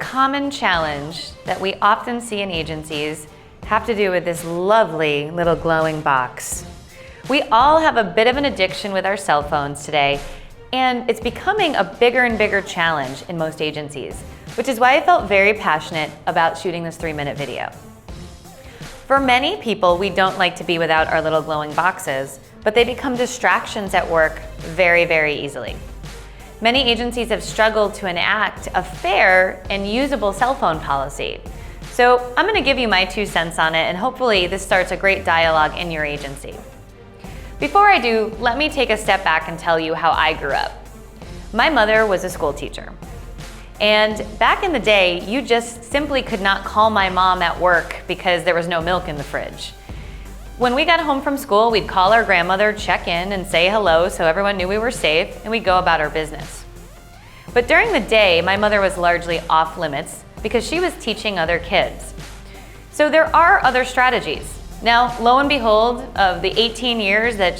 common challenge that we often see in agencies have to do with this lovely little glowing box. We all have a bit of an addiction with our cell phones today, and it's becoming a bigger and bigger challenge in most agencies, which is why I felt very passionate about shooting this 3-minute video. For many people, we don't like to be without our little glowing boxes, but they become distractions at work very, very easily. Many agencies have struggled to enact a fair and usable cell phone policy. So I'm going to give you my 2 cents on it, and hopefully this starts a great dialogue in your agency. Before I do, let me take a step back and tell you how I grew up. My mother was a school teacher. And back in the day, you just simply could not call my mom at work because there was no milk in the fridge. When we got home from school, we'd call our grandmother, check in, and say hello so everyone knew we were safe, and we'd go about our business. But during the day, my mother was largely off limits because she was teaching other kids. So there are other strategies. Now, lo and behold, of the 18 years that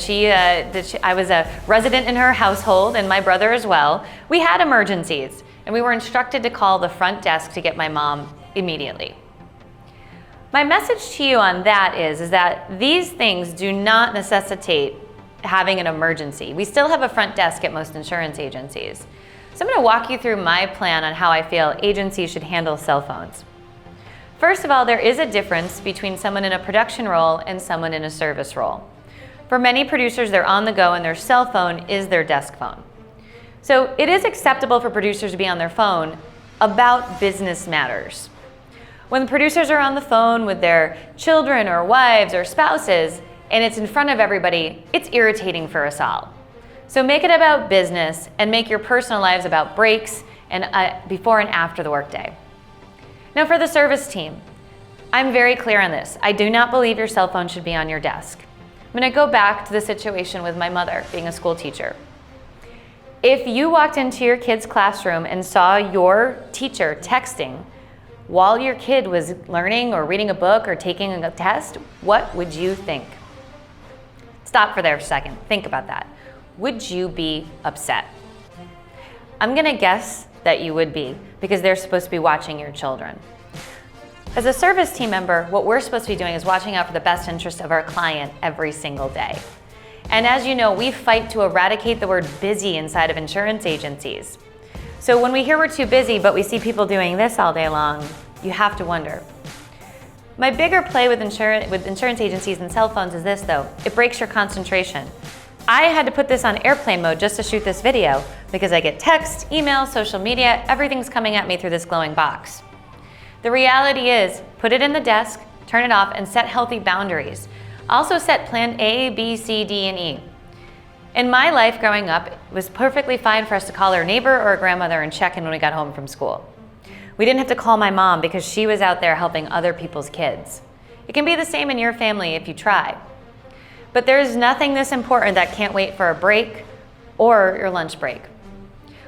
I was a resident in her household, and my brother as well, we had emergencies, and we were instructed to call the front desk to get my mom immediately. My message to you on that is that these things do not necessitate having an emergency. We still have a front desk at most insurance agencies. So I'm going to walk you through my plan on how I feel agencies should handle cell phones. First of all, there is a difference between someone in a production role and someone in a service role. For many producers, they're on the go and their cell phone is their desk phone. So it is acceptable for producers to be on their phone about business matters. When producers are on the phone with their children or wives or spouses and it's in front of everybody, it's irritating for us all. So make it about business and make your personal lives about breaks and before and after the workday. Now for the service team, I'm very clear on this. I do not believe your cell phone should be on your desk. I'm going to go back to the situation with my mother being a school teacher. If you walked into your kid's classroom and saw your teacher texting while your kid was learning or reading a book or taking a test, what would you think? Stop for there for a second. Think about that. Would you be upset? I'm going to guess that you would be, because they're supposed to be watching your children. As a service team member, what we're supposed to be doing is watching out for the best interest of our client every single day. And as you know, we fight to eradicate the word busy inside of insurance agencies. So when we hear we're too busy, but we see people doing this all day long, you have to wonder. My bigger play with insurance agencies and cell phones is this though, it breaks your concentration. I had to put this on airplane mode just to shoot this video because I get text, email, social media, everything's coming at me through this glowing box. The reality is, put it in the desk, turn it off, and set healthy boundaries. Also set plan A, B, C, D, and E. In my life growing up, it was perfectly fine for us to call our neighbor or a grandmother and check in when we got home from school. We didn't have to call my mom because she was out there helping other people's kids. It can be the same in your family if you try. But there's nothing this important that can't wait for a break or your lunch break.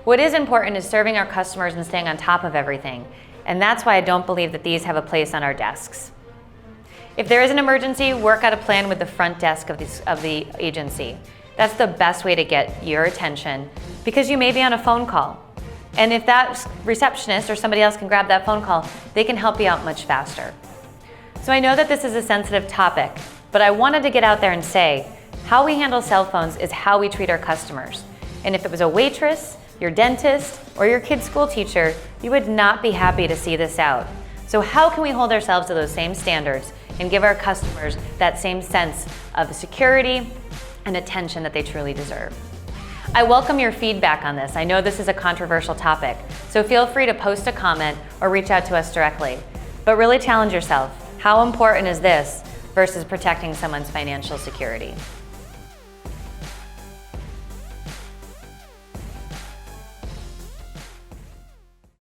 What is important is serving our customers and staying on top of everything. And that's why I don't believe that these have a place on our desks. If there is an emergency, work out a plan with the front desk of the agency. That's the best way to get your attention because you may be on a phone call. And if that receptionist or somebody else can grab that phone call, they can help you out much faster. So I know that this is a sensitive topic, but I wanted to get out there and say, how we handle cell phones is how we treat our customers. And if it was a waitress, your dentist, or your kid's school teacher, you would not be happy to see this out. So how can we hold ourselves to those same standards and give our customers that same sense of security and attention that they truly deserve? I welcome your feedback on this. I know this is a controversial topic, so feel free to post a comment or reach out to us directly. But really challenge yourself. How important is this versus protecting someone's financial security?